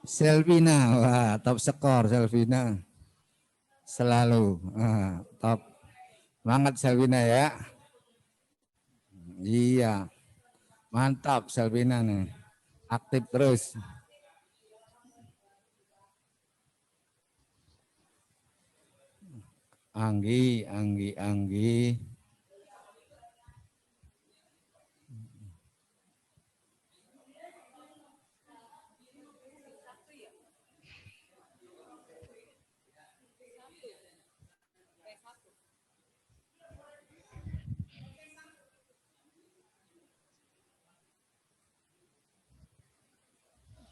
Selvina, wah, top skor Selvina. Selalu top. Semangat Selvina ya. Iya. Mantap Selvina nih. Aktif terus. Anggi.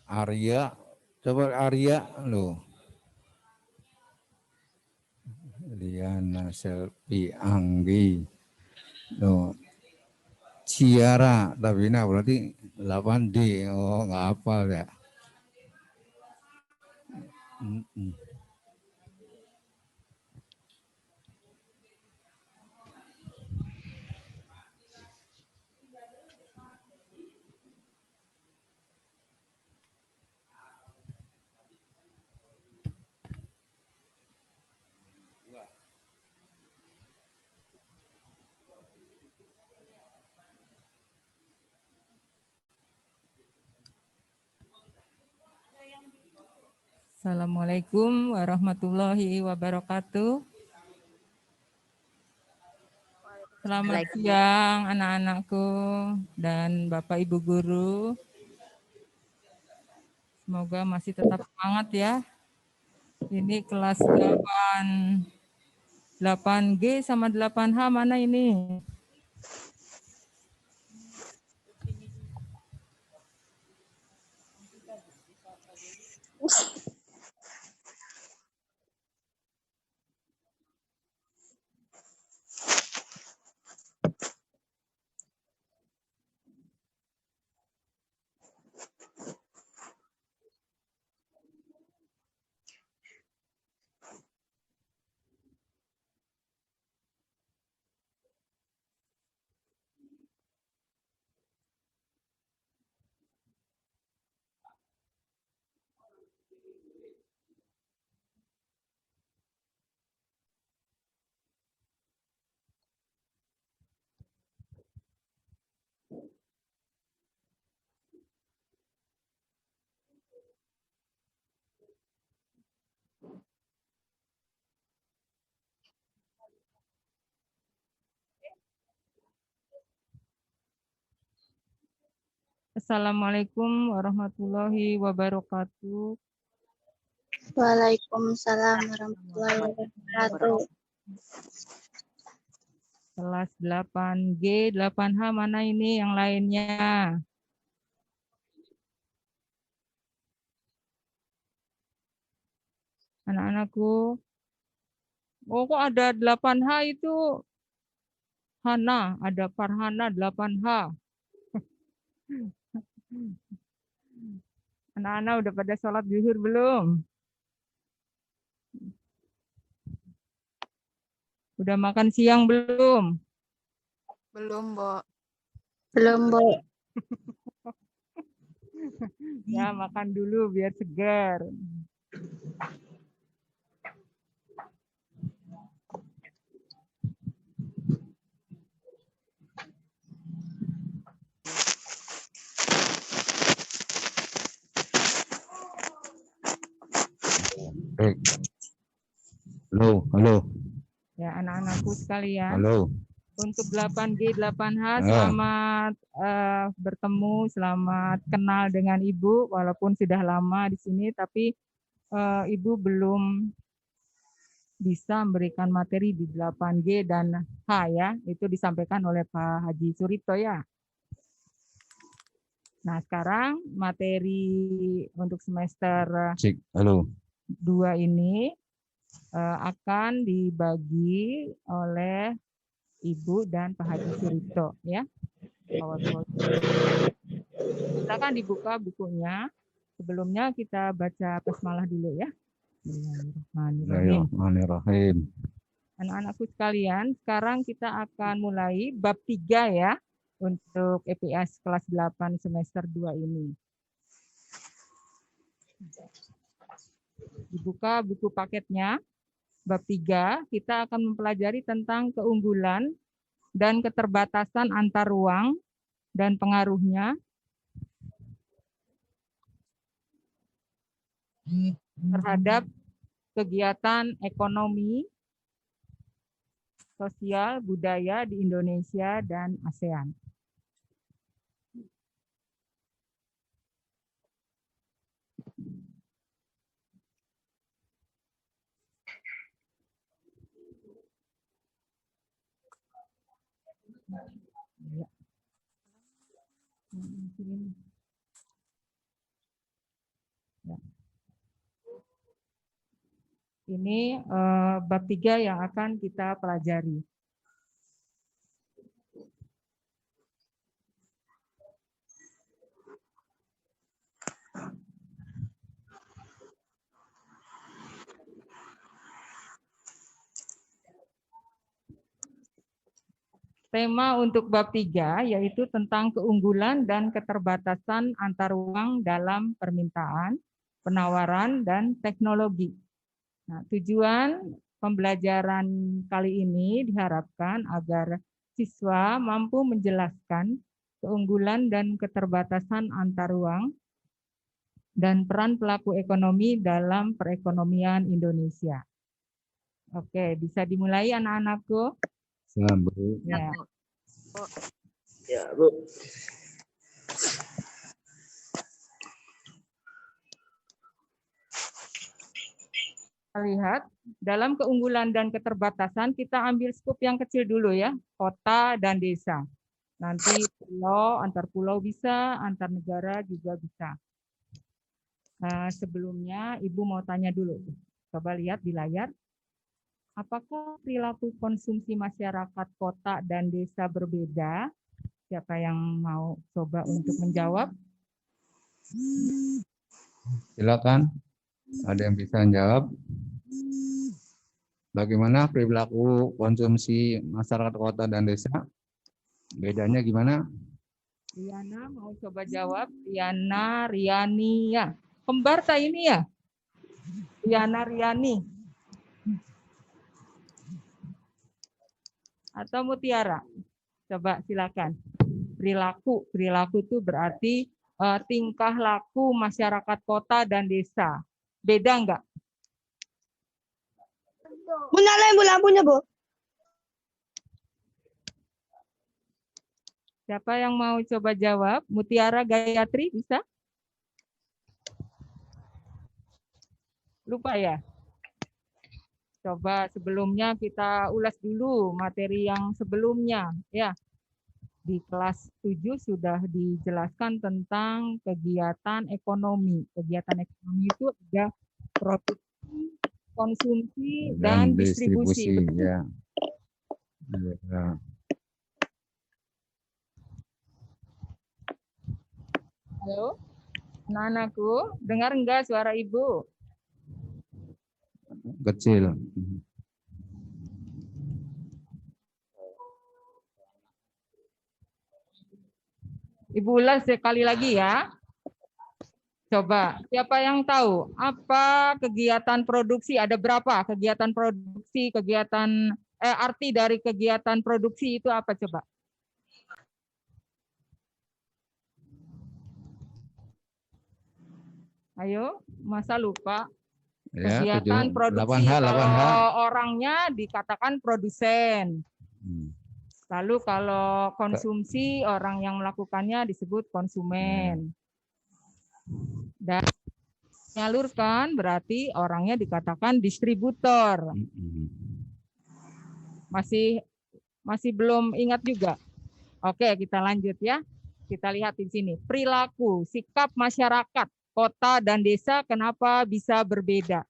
Arya, coba Arya loh. Liana, Selvi, Anggi, loh. Ciara, tapi nah berarti 8D. Oh, nggak hafal ya. Assalamualaikum warahmatullahi wabarakatuh. Selamat siang anak-anakku dan Bapak Ibu Guru. Semoga masih tetap semangat ya. Ini kelas 8G sama 8H mana ini? Assalamualaikum warahmatullahi wabarakatuh. Waalaikumsalam warahmatullahi wabarakatuh. Kelas 8G, 8H mana ini yang lainnya? Anak-anakku. Oh, kok ada 8H itu? Hana, ada Farhana 8H. Anak-anak udah pada sholat zuhur belum? Udah makan siang belum? Belum, Mbok. Belum, Bu. Ya, makan dulu biar segar. Halo. Ya, anak-anakku sekalian. Halo. Untuk 8G, 8H, selamat bertemu, selamat kenal dengan Ibu, walaupun sudah lama di sini, tapi Ibu belum bisa memberikan materi di 8G dan H ya, itu disampaikan oleh Pak Haji Surito ya. Nah, sekarang materi untuk semester 2 ini akan dibagi oleh Ibu dan Pak Haji Surito ya. Silakan dibuka bukunya. Sebelumnya kita baca basmalah dulu ya. Bismillahirrahmanirrahim. Anak-anakku sekalian, sekarang kita akan mulai bab 3 ya untuk EPS kelas 8 semester 2 ini. Dibuka buku paketnya, bab 3, kita akan mempelajari tentang keunggulan dan keterbatasan antar ruang dan pengaruhnya terhadap kegiatan ekonomi, sosial, budaya di Indonesia dan ASEAN. Ya. Ya. Ini bab 3 yang akan kita pelajari. Tema untuk bab 3 yaitu tentang keunggulan dan keterbatasan antar ruang dalam permintaan, penawaran, dan teknologi. Nah, tujuan pembelajaran kali ini diharapkan agar siswa mampu menjelaskan keunggulan dan keterbatasan antar ruang dan peran pelaku ekonomi dalam perekonomian Indonesia. Oke, bisa dimulai anak-anakku? Salam, Bu. Ya. Ya, Bu. Kita lihat, dalam keunggulan dan keterbatasan, kita ambil skup yang kecil dulu ya, kota dan desa. Nanti pulau, antar pulau bisa, antar negara juga bisa. Nah, sebelumnya Ibu mau tanya dulu. Coba lihat di layar. Apakah perilaku konsumsi masyarakat kota dan desa berbeda? Siapa yang mau coba untuk menjawab? Silakan. Ada yang bisa menjawab? Bagaimana perilaku konsumsi masyarakat kota dan desa? Bedanya gimana? Riana mau coba jawab? Riana, Riani ya. Kembar tak ini ya? Riana, Riani. Atau Mutiara? Coba silakan. Perilaku itu berarti tingkah laku masyarakat kota dan desa. Beda enggak? Bu, nyalain Bu lampunya, Bu. Siapa yang mau coba jawab? Mutiara, Gayatri bisa? Lupa ya? Coba sebelumnya kita ulas dulu materi yang sebelumnya ya. Di kelas 7 sudah dijelaskan tentang kegiatan ekonomi. Kegiatan ekonomi itu ada produksi, konsumsi, dan distribusi. Ya. Ya. Halo, anak-anakku, dengar enggak suara Ibu? Kecil. Ibu ulas sekali lagi ya. Coba, siapa yang tahu apa kegiatan produksi? Ada berapa kegiatan produksi, arti dari kegiatan produksi itu apa coba? Ayo, masa lupa? Ya, Kegiatan produksi, 8H. kalau orangnya dikatakan produsen. Lalu kalau konsumsi, orang yang melakukannya disebut konsumen. Dan menyalurkan berarti orangnya dikatakan distributor. Masih belum ingat juga? Oke, kita lanjut ya. Kita lihat di sini. Perilaku, sikap masyarakat kota dan desa kenapa bisa berbeda?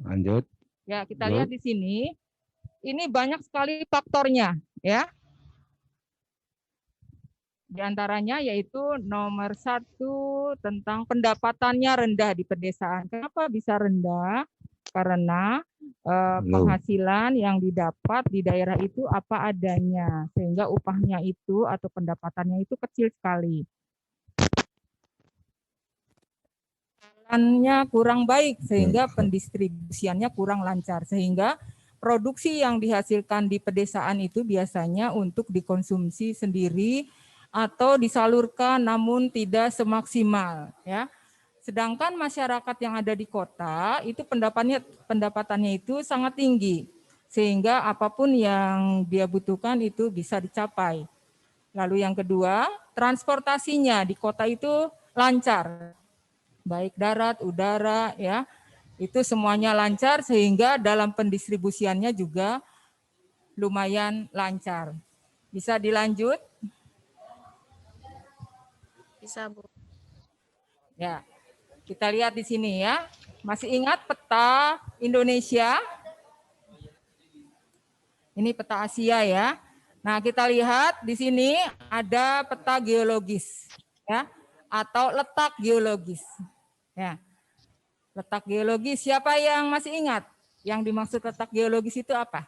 Lanjut. Ya, kita lihat di sini. Ini banyak sekali faktornya, ya. Di antaranya yaitu nomor 1 tentang pendapatannya rendah di pedesaan. Kenapa bisa rendah? Karena penghasilan yang didapat di daerah itu apa adanya, sehingga upahnya itu atau pendapatannya itu kecil sekali. Jalannya kurang baik, sehingga pendistribusiannya kurang lancar, sehingga produksi yang dihasilkan di pedesaan itu biasanya untuk dikonsumsi sendiri atau disalurkan namun tidak semaksimal, ya. Sedangkan masyarakat yang ada di kota itu pendapatannya itu sangat tinggi, sehingga apapun yang dia butuhkan itu bisa dicapai. Lalu yang kedua, transportasinya di kota itu lancar, baik darat, udara, ya, itu semuanya lancar, sehingga dalam pendistribusiannya juga lumayan lancar. Bisa dilanjut? Bisa, Bu. Ya, kita lihat di sini ya. Masih ingat peta Indonesia? Ini peta Asia ya. Nah, kita lihat di sini ada peta geologis ya, atau letak geologis. Ya. Letak geologis, siapa yang masih ingat? Yang dimaksud letak geologis itu apa?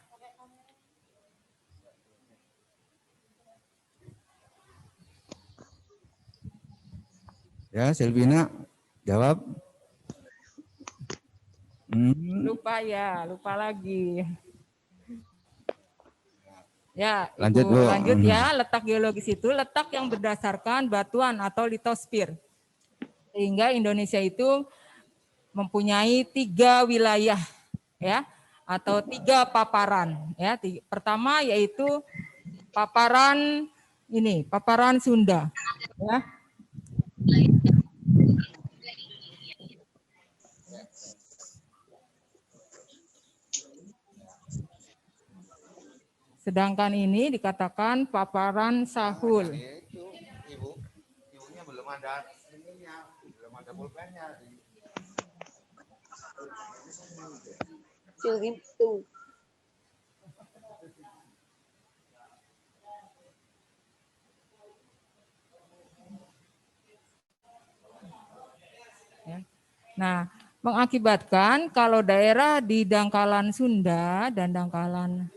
Ya, Selvina jawab. Lupa ya, lupa lagi. Ya, lanjut, Ibu Bu. Lanjut ya. Letak geologis itu letak yang berdasarkan batuan atau litosfer. Sehingga Indonesia itu mempunyai 3 wilayah ya, atau 3 paparan ya. Pertama yaitu paparan ini, paparan Sunda ya. Sedangkan ini dikatakan paparan Sahul. Ibunya belum ada ininya, belum ada pulpennya. Gitu. Nah, mengakibatkan kalau daerah di dangkalan Sunda dan dangkalan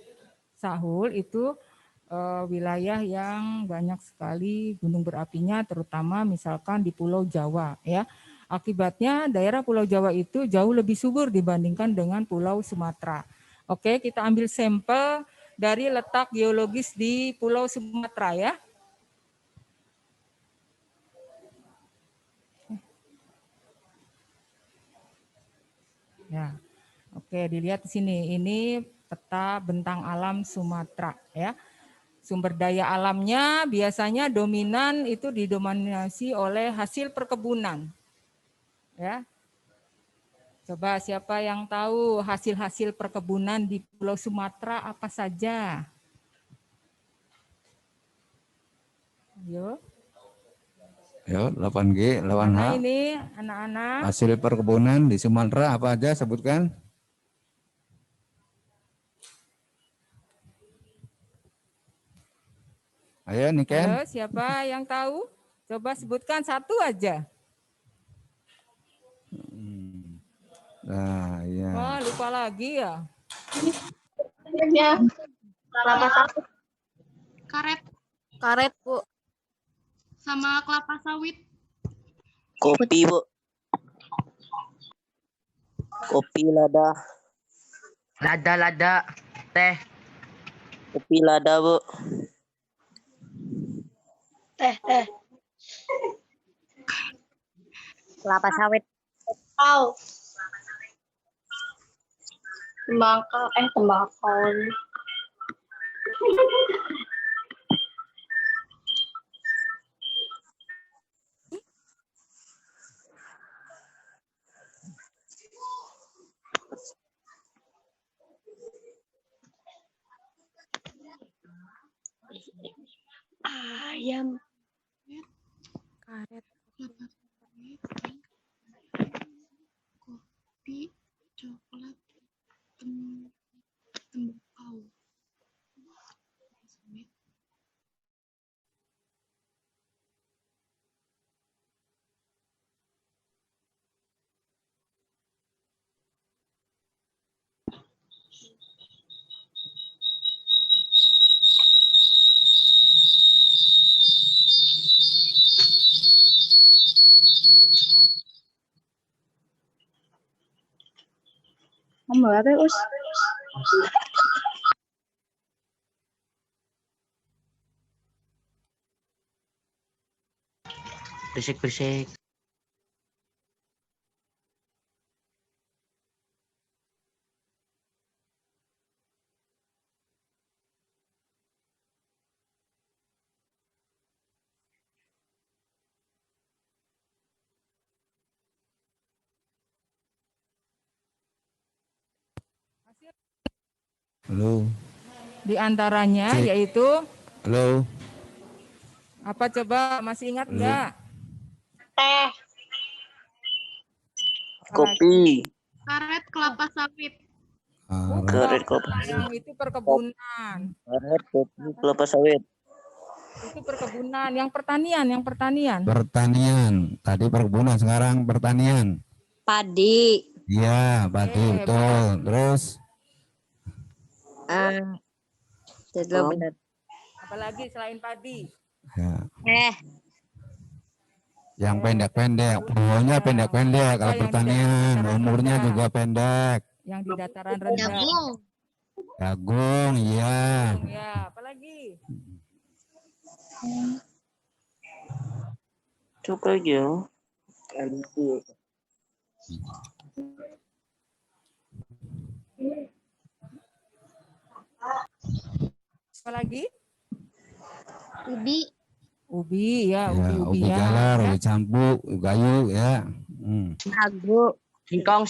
Sahul itu wilayah yang banyak sekali gunung berapinya, terutama misalkan di Pulau Jawa ya. Akibatnya daerah Pulau Jawa itu jauh lebih subur dibandingkan dengan Pulau Sumatera. Oke, kita ambil sampel dari letak geologis di Pulau Sumatera ya. Ya. Oke, dilihat di sini. Ini peta bentang alam Sumatera ya. Sumber daya alamnya biasanya dominan itu didominasi oleh hasil perkebunan. Ya. Coba siapa yang tahu hasil-hasil perkebunan di Pulau Sumatera apa saja? Yo. Yo, 8G, 8H. Mana ini anak-anak? Hasil perkebunan di Sumatera apa aja sebutkan? Ayo Niken. Halo, siapa yang tahu? Coba sebutkan satu aja. Nah, ya. Wah, lupa lagi ya. Kelapa sawit. Karet Karet, Bu. sama kelapa sawit. Kopi, Bu. Kopi lada. Lada. Teh. Kopi lada, Bu. Teh. Kelapa sawit. Au. Tembakau. Ayam. Karet, kelapa sawit, kopi, coklat, tembakau. Ngomong apa, Us? Berisik-berisik. Halo. Di antaranya Cek. yaitu Halo. apa coba masih ingat enggak? Teh. Kopi. Karet kelapa sawit. Karet kopi. Yang itu perkebunan. Karet kopi kelapa sawit. Itu perkebunan, yang pertanian. Pertanian. Tadi perkebunan, sekarang pertanian. Padi. Iya, padi Oke, betul. Terus Itu benar. apalagi selain padi? ya, yang Ya, pendek-pendek. Pohonnya pendek-pendek kalau yang di pertanian. dataran Umurnya rendah. juga pendek. Yang di dataran rendah. Jagung. Jagung, iya. Ya, apalagi? Cukup aja. Apalagi? Ubi. Ubi ya, Ya, ubi-ubian. ubi jalar, Ya. ubi campu, ubi kayu, ya. Sagu. Singkong.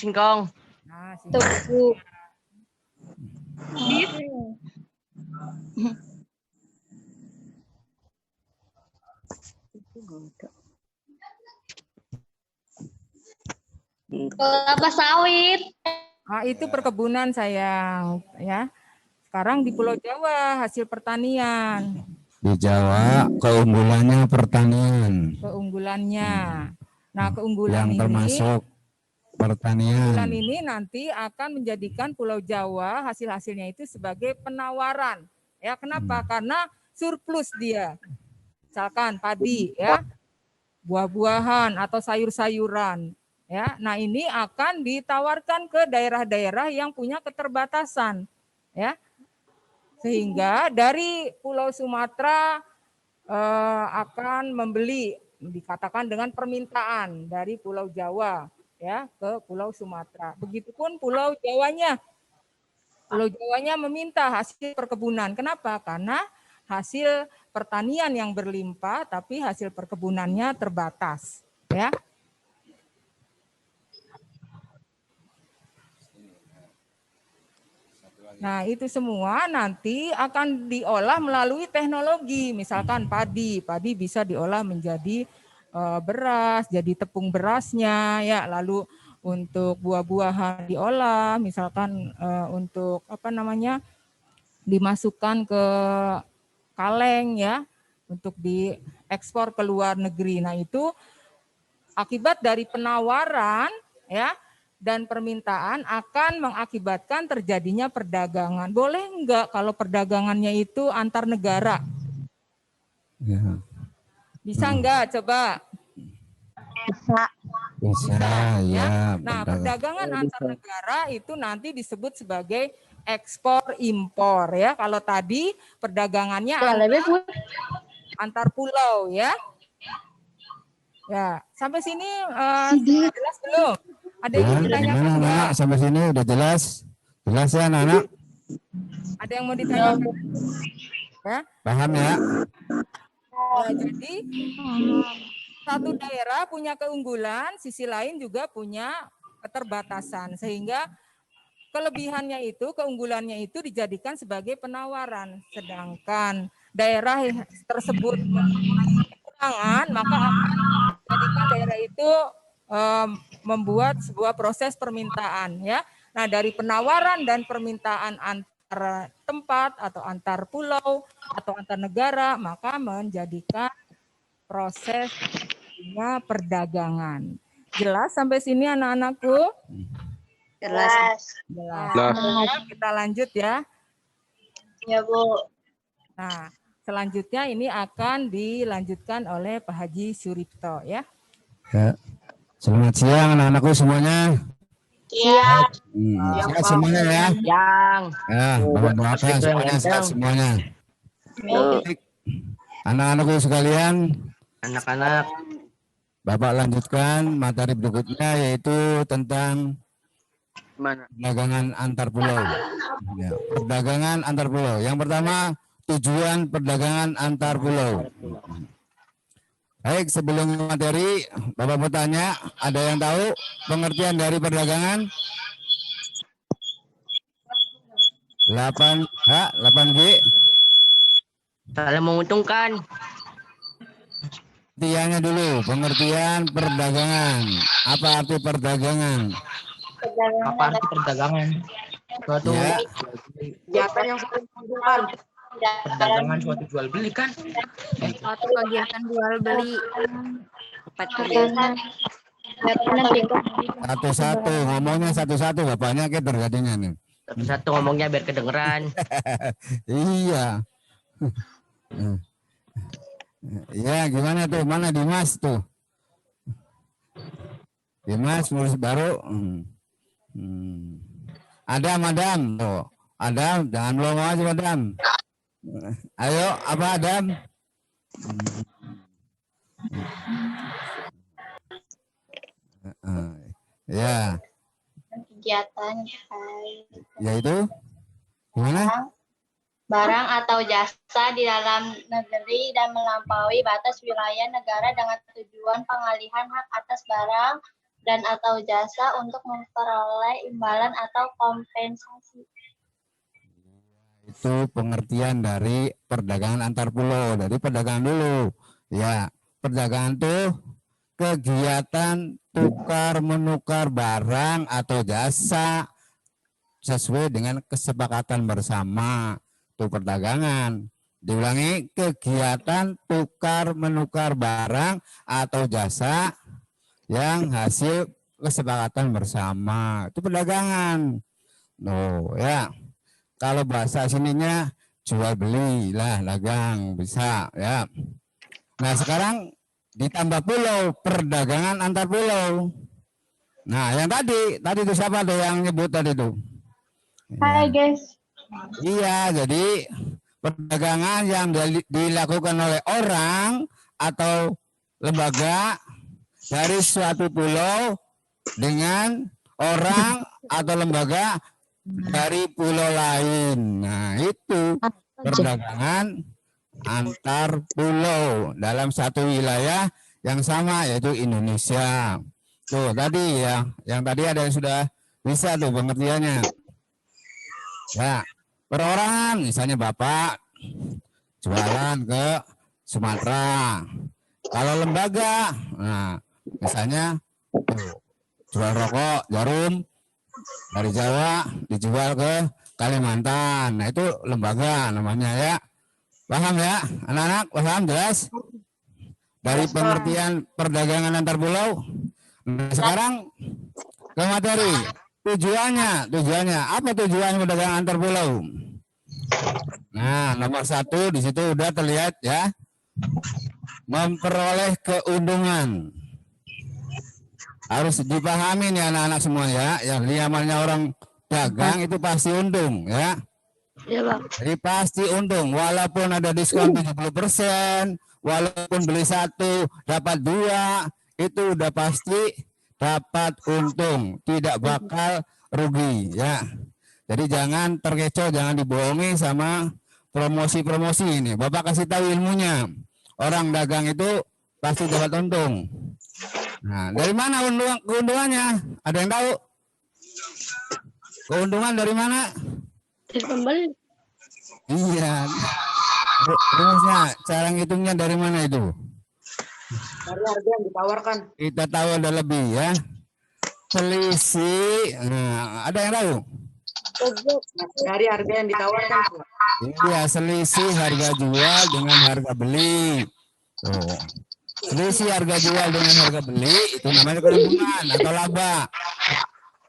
Nah, sini. Tugu. Kelapa sawit. Ah, itu perkebunan sayang, ya. Sekarang di Pulau Jawa hasil pertanian, Di Jawa keunggulannya pertanian. keunggulannya. Nah, Yang keunggulan termasuk pertanian. ini nanti akan menjadikan Pulau Jawa hasil-hasilnya itu sebagai penawaran. Ya, kenapa? Karena surplus dia. Misalkan padi, ya, buah-buahan atau sayur-sayuran. Ya, nah ini akan ditawarkan ke daerah-daerah yang punya keterbatasan, ya, sehingga dari Pulau Sumatera akan membeli, dikatakan dengan permintaan dari Pulau Jawa, ya, ke Pulau Sumatera. Begitupun Pulau Jawanya meminta hasil perkebunan. Kenapa? Karena hasil pertanian yang berlimpah, tapi hasil perkebunannya terbatas, ya. Nah, itu semua nanti akan diolah melalui teknologi. Misalkan padi bisa diolah menjadi beras, jadi tepung berasnya, ya. Lalu untuk buah-buahan diolah, misalkan untuk dimasukkan ke kaleng, ya, untuk diekspor ke luar negeri. Nah, itu akibat dari penawaran, ya, dan permintaan akan mengakibatkan terjadinya perdagangan. Boleh enggak kalau perdagangannya itu antar negara? Ya. Bisa enggak? Coba. Bisa, ya. Nah, perdagangan antar negara itu nanti disebut sebagai ekspor impor, ya. Kalau tadi perdagangannya antar pulau, ya. Ya, sampai sini sudah jelas belum? Ada yang mau ditanyakan Gimana, enggak? anak? Sampai sini udah jelas? Jelas ya, anak? Ada yang mau ditanyakan? Ya. Paham ya? Nah, jadi satu daerah punya keunggulan, sisi lain juga punya keterbatasan, sehingga kelebihannya itu, keunggulannya itu dijadikan sebagai penawaran. Sedangkan daerah tersebut mempunyai kekurangan, maka akan menjadikan daerah itu membuat sebuah proses permintaan, ya. Nah, dari penawaran dan permintaan antar tempat atau antar pulau atau antar negara, maka menjadikan proses perdagangan. Jelas sampai sini anak-anakku? Jelas. Nah, kita lanjut ya. Ya, Bu. Nah, selanjutnya ini akan dilanjutkan oleh Pak Haji Suripto, ya. Ya. Selamat siang anak-anakku semuanya. Siap. Sehat semuanya ya. Yang. Ya, Bapak doakan semuanya sehat semuanya. Baik. Anak-anakku sekalian, Anak-anak. Bapak lanjutkan materi berikutnya yaitu tentang Mana? perdagangan antar pulau. Ya, perdagangan antar pulau. Yang pertama, tujuan perdagangan antar pulau. Baik, sebelum materi, Bapak bertanya, ada yang tahu pengertian dari perdagangan? 8H, 8G. Saling menguntungkan. Pengertiannya dulu, pengertian perdagangan. Apa arti perdagangan? Apa arti perdagangan? Suatu Ya. kegiatan yang saling menguntungkan. Perdagangan suatu jual beli kan? Suatu kegiatan jual beli. Empat kegiatan. Satu-satu, ngomongnya satu-satu, bapaknya kayak tergadingan nih. Satu-satu ngomongnya biar kedengeran. Iya. Ya, gimana tuh? Mana Dimas tuh? Dimas mulus baru. Adam tuh. Adam, jangan melongo aja Adam. Ayo, apa Adam? Ya, Kegiatan yaitu gimana? barang atau jasa di dalam negeri dan melampaui batas wilayah negara dengan tujuan pengalihan hak atas barang dan atau jasa untuk memperoleh imbalan atau kompensasi. Itu pengertian dari perdagangan antar pulau. Dari perdagangan dulu. Ya, perdagangan tuh kegiatan tukar menukar barang atau jasa sesuai dengan kesepakatan bersama. Itu perdagangan. Diulangi, kegiatan tukar menukar barang atau jasa yang hasil kesepakatan bersama. Itu perdagangan. No, ya. Kalau bahasa sininya jual beli lah, dagang bisa ya. Nah, sekarang ditambah pulau, perdagangan antar pulau. Nah, yang tadi itu siapa tuh yang nyebut tadi tuh? Hai guys. Iya, jadi perdagangan yang dilakukan oleh orang atau lembaga dari suatu pulau dengan orang atau lembaga dari pulau lain. Nah, itu perdagangan antar pulau dalam satu wilayah yang sama, yaitu Indonesia. Tuh tadi ya, yang tadi ada yang sudah bisa tuh pengertiannya. Ya, perorangan misalnya Bapak jualan ke Sumatera. Kalau lembaga, nah misalnya tuh, jual rokok jarum dari Jawa dijual ke Kalimantan. Nah, itu lembaga namanya ya. Paham ya? Anak-anak paham jelas? Dari pengertian perdagangan antar pulau. Nah, sekarang ke materi. Tujuannya apa tujuan perdagangan antar pulau? Nah, nomor 1 di situ udah terlihat ya. Memperoleh keuntungan. Harus dipahami nih anak-anak semua ya. Yang namanya orang dagang itu pasti untung ya. Ya, Bang. Jadi pasti untung. Walaupun ada diskon 70%, walaupun beli 1 dapat 2, itu udah pasti dapat untung. Tidak bakal rugi ya. Jadi jangan terkecoh, jangan dibohongi sama promosi-promosi ini. Bapak kasih tahu ilmunya. Orang dagang itu pasti dapat untung. Nah, dari mana keuntungannya? Ada yang tahu? Keuntungan dari mana? Dari pembeli. Iya. Rumusnya, cara ngitungnya dari mana itu? Dari harga yang ditawarkan. Kita tahu ada lebih ya. Selisih. Nah, ada yang tahu? Dari harga yang ditawarkan. Iya, selisih harga jual dengan harga beli. Tuh. Selisih harga jual dengan harga beli itu namanya keuntungan atau laba.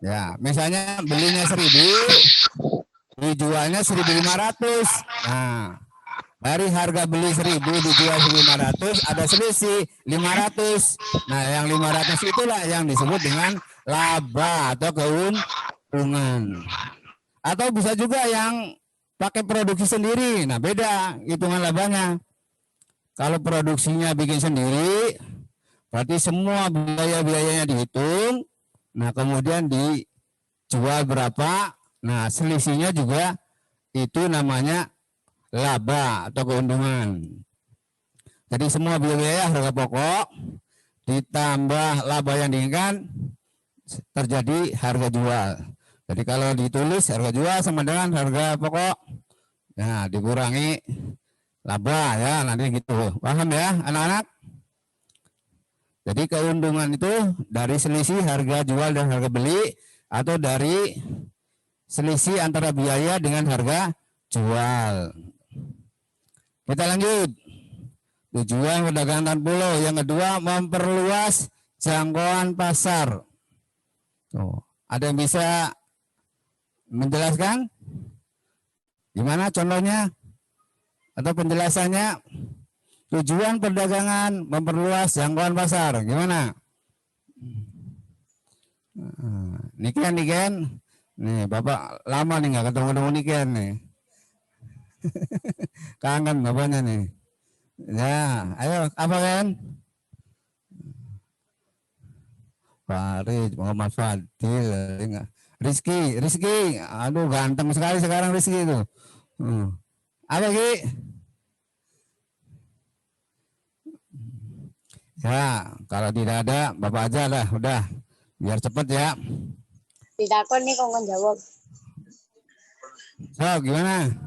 Ya, misalnya belinya 1.000, dijualnya 1.500. Nah, Dari harga beli 1.000 dijual 1.500, ada selisih 500. Nah, yang 500 itulah yang disebut dengan laba atau keuntungan. Atau bisa juga yang pakai produksi sendiri. Nah, beda hitungan labanya. Kalau produksinya bikin sendiri, berarti semua biaya-biayanya dihitung. Nah, kemudian dijual berapa. Nah, selisihnya juga itu namanya laba atau keuntungan. Jadi semua biaya harga pokok ditambah laba yang diinginkan terjadi harga jual. Jadi kalau ditulis harga jual sama dengan harga pokok, nah dikurangi laba ya, nanti gitu. Paham ya anak-anak? Jadi keuntungan itu dari selisih harga jual dan harga beli, atau dari selisih antara biaya dengan harga jual. Kita lanjut. Tujuan perdagangan antar pulau. Yang kedua, memperluas jangkauan pasar. Tuh, ada yang bisa menjelaskan? Gimana contohnya? Atau penjelasannya? Tujuan perdagangan memperluas jangkauan pasar. Gimana? Niken. Nih, Bapak lama nih nggak ketemu Niken nih. Kangen bapaknya nih. Ya, ayo apa kan? Farid, Muhammad Fadil, Rizky, aduh ganteng sekali sekarang Rizky itu. Apa Ki? Ya, kalau tidak ada, Bapak aja lah, udah, biar cepet ya. Tidak kok nih kok jawab. So, gimana?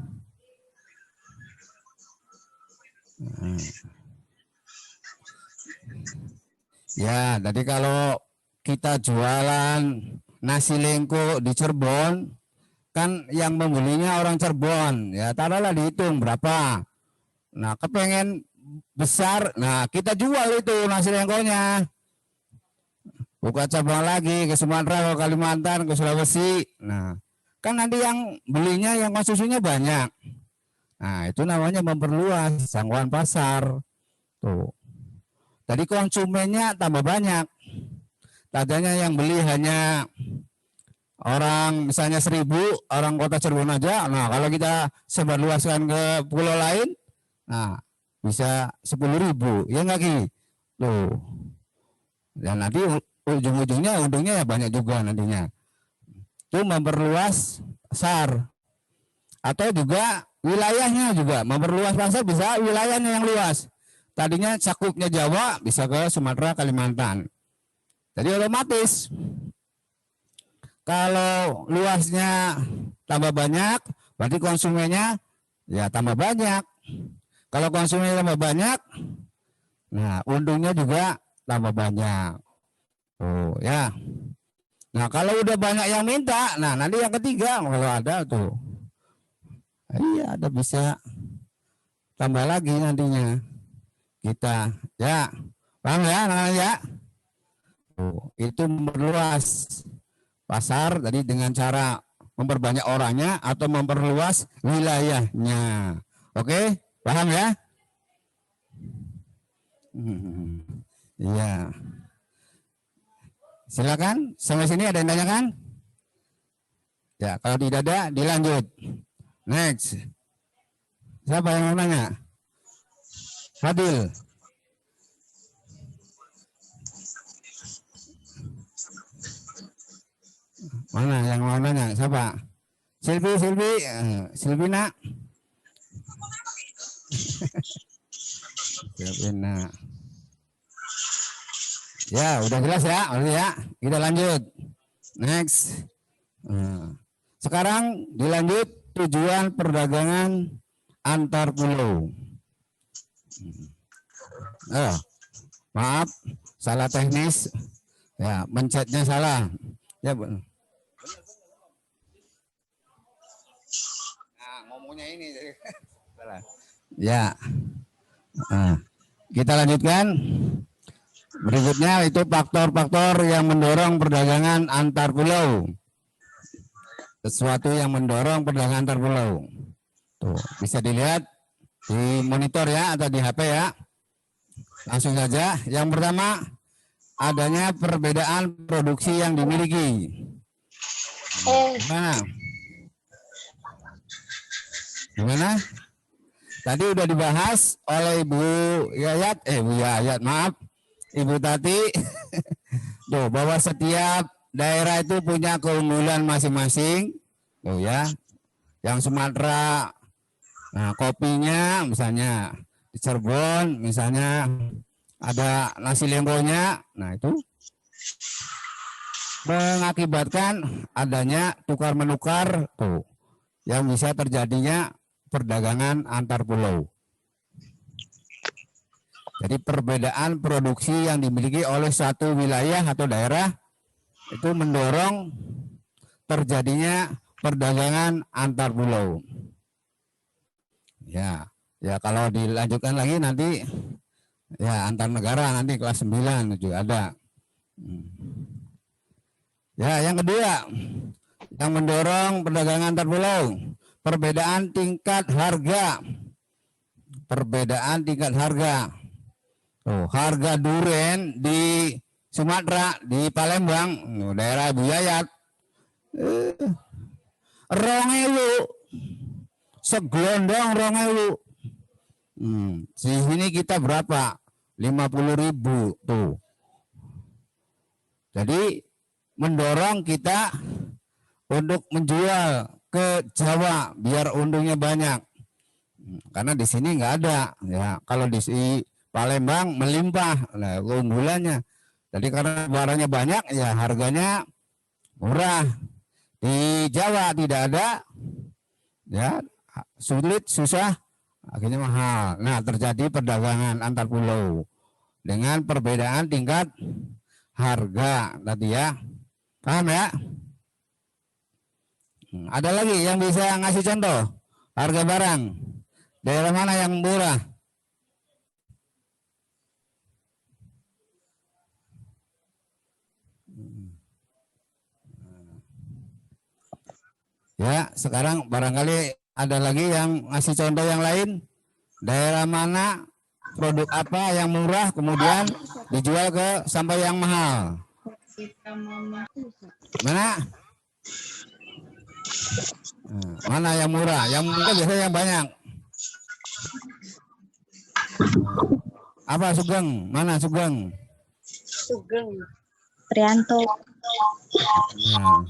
Ya, jadi kalau kita jualan nasi lengko di Cirebon, kan yang membelinya orang Cirebon, ya taruhlah dihitung berapa. Nah, kepengen besar, nah kita jual itu nasi lengkonya. Buka cabang lagi ke Sumatera, ke Kalimantan, ke Sulawesi. Nah, kan nanti yang belinya, yang konsumsinya banyak. Nah, itu namanya memperluas jangkauan pasar. Tuh. Jadi konsumennya tambah banyak. Tadinya yang beli hanya orang misalnya 1.000, orang kota Cirebon aja. Nah, kalau kita sebarluaskan ke pulau lain, nah bisa 10.000, ya nggak Ki? Tuh. Dan nanti ujung-ujungnya untungnya ya banyak juga nantinya. Itu memperluas pasar. Atau juga wilayahnya juga, memperluas pasar bisa wilayahnya yang luas. Tadinya cakupnya Jawa bisa ke Sumatera, Kalimantan. Jadi otomatis kalau luasnya tambah banyak, berarti konsumennya ya tambah banyak. Kalau konsumennya tambah banyak, nah untungnya juga tambah banyak. Oh ya. Nah kalau udah banyak yang minta, nah nanti yang ketiga kalau ada tuh, iya ada bisa tambah lagi nantinya kita. Ya, paham ya, ya. Oh, itu memperluas pasar tadi dengan cara memperbanyak orangnya atau memperluas wilayahnya. Oke, paham ya? Iya. Silakan, sampai sini ada yang tanyakan? Ya, kalau tidak ada, dilanjut. Next. Siapa yang mau nanya? Fadil. Mana yang mau nanya? Siapa? Silvina. Silvina. Ya, udah jelas ya, Kita lanjut. Next. Sekarang dilanjut tujuan perdagangan antar pulau. Maaf, salah teknis. Ya, mencetnya salah. Ya, benar. Nah, ngomongnya ini salah. Ya. Kita lanjutkan. Berikutnya itu faktor-faktor yang mendorong perdagangan antar pulau. Sesuatu yang mendorong perdagangan antar pulau. Tuh, bisa dilihat di monitor ya atau di HP ya. Langsung saja. Yang pertama, adanya perbedaan produksi yang dimiliki. Gimana? Gimana? Tadi udah dibahas oleh Bu Yayat, maaf, Ibu Tati. Tuh, bahwa setiap daerah itu punya keunggulan masing-masing. Tuh ya. Yang Sumatera, nah kopinya misalnya di Cirebon misalnya ada nasi lengkonya, nah itu mengakibatkan adanya tukar menukar tuh yang bisa terjadinya perdagangan antar pulau. Jadi perbedaan produksi yang dimiliki oleh satu wilayah atau daerah itu mendorong terjadinya perdagangan antar pulau. Ya, kalau dilanjutkan lagi nanti ya antar negara nanti kelas 9 juga ada. Ya, yang kedua yang mendorong perdagangan antar pulau, perbedaan tingkat harga. Perbedaan tingkat harga. Harga durian di Sumatera, di Palembang, daerah Bu Yayat, 2.000, segelondong 2.000. Di sini kita berapa? 50.000 tuh. Jadi mendorong kita untuk menjual ke Jawa biar untungnya banyak. Karena di sini nggak ada. Ya, kalau di Palembang melimpah, nah, keunggulannya. Jadi karena barangnya banyak, ya harganya murah. Di Jawa tidak ada, ya sulit, susah, akhirnya mahal. Nah, terjadi perdagangan antar pulau dengan perbedaan tingkat harga tadi ya. Paham ya? Ada lagi yang bisa ngasih contoh harga barang? Daerah mana yang murah? Ya, sekarang barangkali ada lagi yang ngasih contoh yang lain. Daerah mana, produk apa yang murah kemudian dijual ke sampai yang mahal? Mana? Mana yang murah? Yang murah biasanya yang banyak. Apa Sugeng? Mana Sugeng? Sugeng. Prianto. Ya.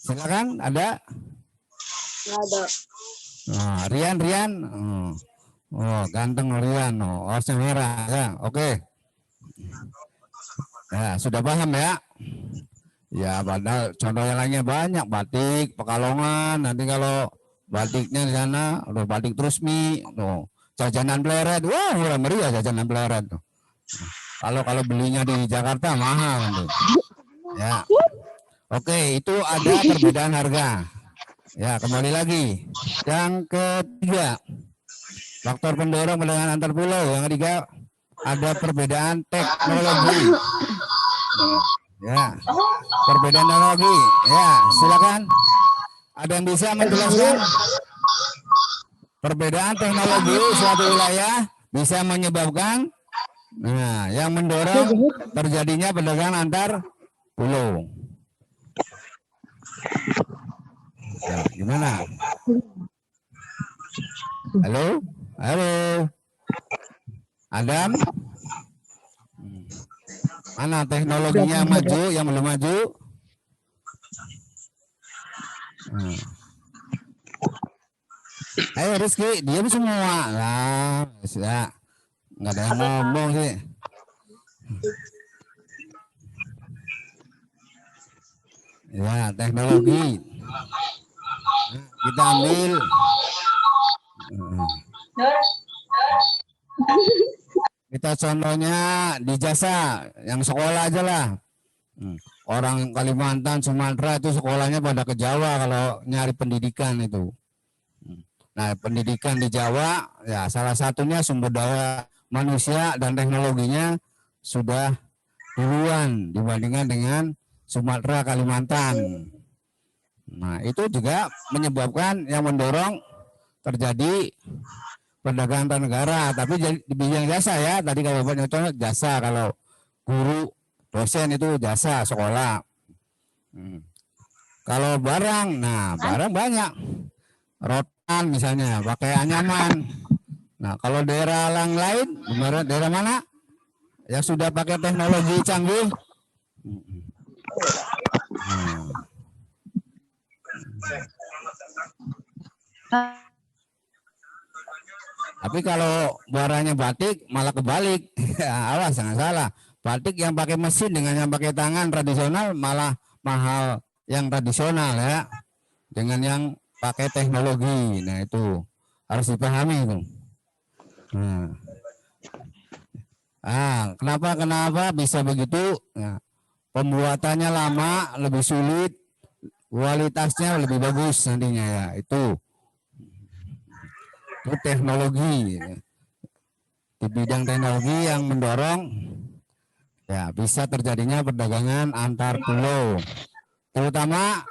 Silakan, ada? Ada. Nah, Rian. Oh, ganteng Rian. Oh, osnya merah ya. Oke. Ya, sudah paham ya? Ya, padahal contoh yang lainnya banyak, batik Pekalongan. Nanti kalau batiknya di sana, udah batik Trusmi, tuh jajanan pleret. Wah, murah meriah jajanan pleret tuh. Kalau belinya di Jakarta mahal tuh. Ya. Oke, itu ada perbedaan harga. Ya, kembali lagi. Yang ketiga, faktor pendorong perdagangan antar pulau. Yang ketiga, ada perbedaan teknologi. Ya, perbedaan teknologi. Ya, silakan. Ada yang bisa menjelaskan perbedaan teknologi suatu wilayah bisa menyebabkan, nah, yang mendorong terjadinya perdagangan antar pulau. Ya, gimana? Halo? Adam? Mana teknologinya maju, yang belum maju? Ayo Rizky, diam semua. Nah, ya. Nggak ada yang ngomong sih. Ya, teknologi. Kita ambil. Kita contohnya di jasa, yang sekolah aja lah. Orang Kalimantan, Sumatera itu sekolahnya pada ke Jawa kalau nyari pendidikan itu. Nah, pendidikan di Jawa, ya salah satunya sumber daya manusia dan teknologinya sudah duluan dibandingkan dengan Sumatera, Kalimantan. Nah, itu juga menyebabkan yang mendorong terjadi perdagangan antar negara. Tapi di bidang jasa ya, tadi kalau Bapak contoh jasa, kalau guru, dosen itu jasa, sekolah. Kalau barang, nah barang banyak. Rotan misalnya, pakai anyaman. Nah, kalau daerah yang lain, daerah mana yang sudah pakai teknologi canggih? Tapi kalau barangnya batik malah kebalik. Awas, jangan salah. Batik yang pakai mesin dengan yang pakai tangan tradisional malah mahal yang tradisional ya. Dengan yang pakai teknologi. Nah, itu harus dipahami itu. Kenapa bisa begitu? Nah, pembuatannya lama, lebih sulit, kualitasnya lebih bagus nantinya ya. Itu teknologi. Di bidang teknologi yang mendorong ya bisa terjadinya perdagangan antar pulau. Terutama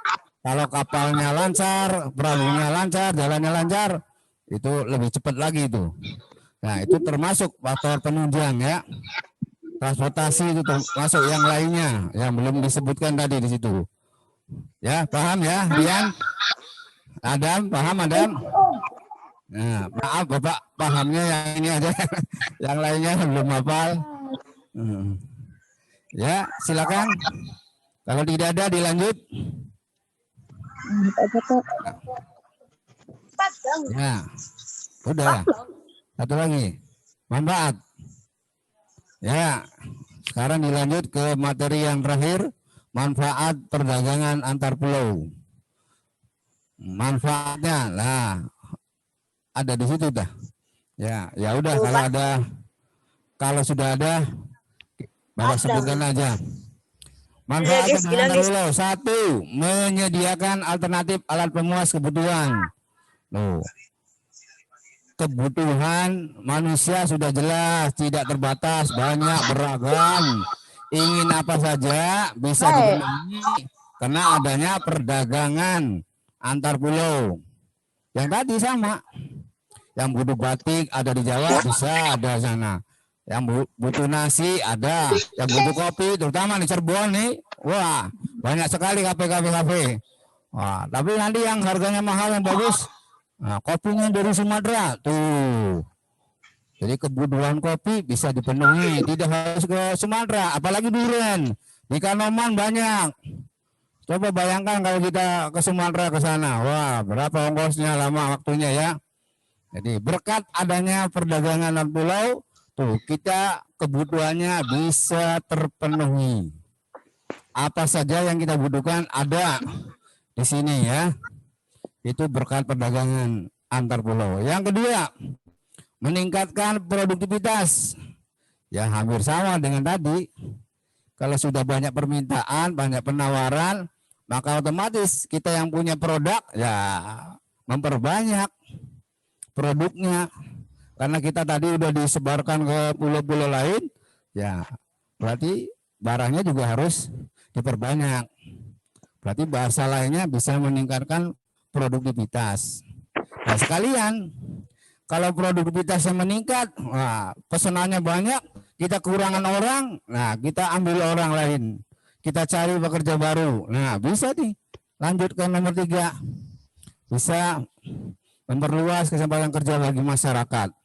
kalau kapalnya lancar, perahunya lancar, jalannya lancar, itu lebih cepat lagi itu. Nah, itu termasuk faktor penunjang ya. Transportasi itu termasuk yang lainnya yang belum disebutkan tadi di situ. Ya, paham ya, Rian? Adam, paham Adam? Nah, maaf Bapak pahamnya yang ini aja, yang lainnya belum hafal. Ya, silakan. Kalau tidak ada dilanjut. Ya, udah. Satu lagi, manfaat. Ya, sekarang dilanjut ke materi yang terakhir, manfaat perdagangan antar pulau. Manfaatnya, lah, ada di situ dah. Ya udah kalau sudah ada, Bapak sebutkan aja. Manfaat perdagangan antar pulau. 1, menyediakan alternatif alat pemuas kebutuhan. Loh. Kebutuhan manusia sudah jelas, tidak terbatas, banyak, beragam. Ingin apa saja bisa dipenuhi karena adanya perdagangan antar pulau. Yang tadi sama. Yang butuh batik ada di Jawa, bisa ada sana. Yang butuh nasi ada, yang butuh kopi terutama di Cirebon nih. Wah, banyak sekali kafe. Wah, tapi nanti yang harganya mahal yang bagus. Nah, kopinya dari Sumatera tuh. Jadi kebutuhan kopi bisa dipenuhi, tidak harus ke Sumatera, apalagi durian. Di Kanoman banyak. Coba bayangkan kalau kita ke Sumatera ke sana. Wah, berapa ongkosnya, lama waktunya ya. Jadi berkat adanya perdagangan antar pulau, tuh kita kebutuhannya bisa terpenuhi. Apa saja yang kita butuhkan ada di sini ya. Itu berkat perdagangan antar pulau. Yang kedua, meningkatkan produktivitas. Ya hampir sama dengan tadi. Kalau sudah banyak permintaan, banyak penawaran, maka otomatis kita yang punya produk ya memperbanyak produknya. Karena kita tadi udah disebarkan ke pulau-pulau lain, ya berarti barangnya juga harus diperbanyak. Berarti bahasa lainnya bisa meningkatkan produktivitas. Nah sekalian, kalau produktivitasnya meningkat, wah, pesanannya banyak, kita kekurangan orang, nah kita ambil orang lain, kita cari pekerja baru. Nah bisa nih, lanjut ke nomor 3, bisa memperluas kesempatan kerja bagi masyarakat.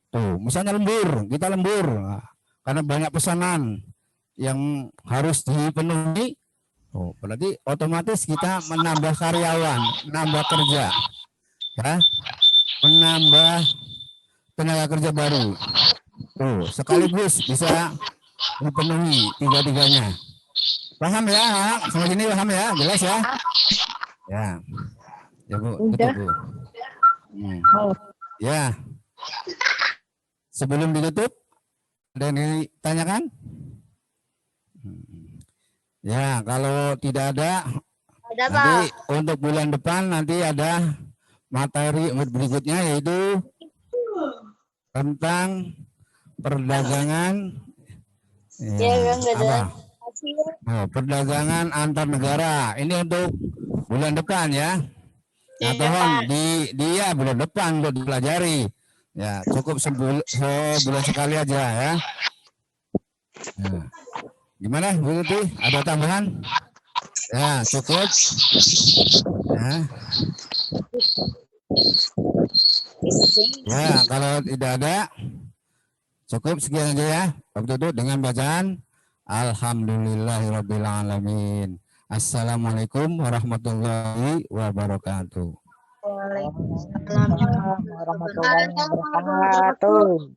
Tuh, misalnya lembur, kita lembur, nah, karena banyak pesanan yang harus dipenuhi. Oh, berarti otomatis kita menambah karyawan, menambah kerja, ya, menambah tenaga kerja baru. Tuh, sekaligus bisa dipenuhi tiga-tiganya. Paham ya? Sampai sini paham ya? Jelas ya? Ya Bu, tutup Bu. Ya. Sebelum ditutup, ada yang ditanyakan? Ya, kalau tidak ada, nanti untuk bulan depan nanti ada materi berikutnya yaitu tentang perdagangan Oh, perdagangan antar negara. Ini untuk bulan depan ya. Nah, Tohon, dia bulan depan untuk dipelajari. Ya, cukup sebulan sekali aja ya. Nah, gimana Bu Tuti? Ada tambahan? Ya, cukup. Ya. Ya, kalau tidak ada, cukup sekian aja ya. Pak Tutu dengan bacaan Alhamdulillahirrabbilalamin. Assalamualaikum warahmatullahi wabarakatuh. Waalaikumsalam warahmatullahi wabarakatuh.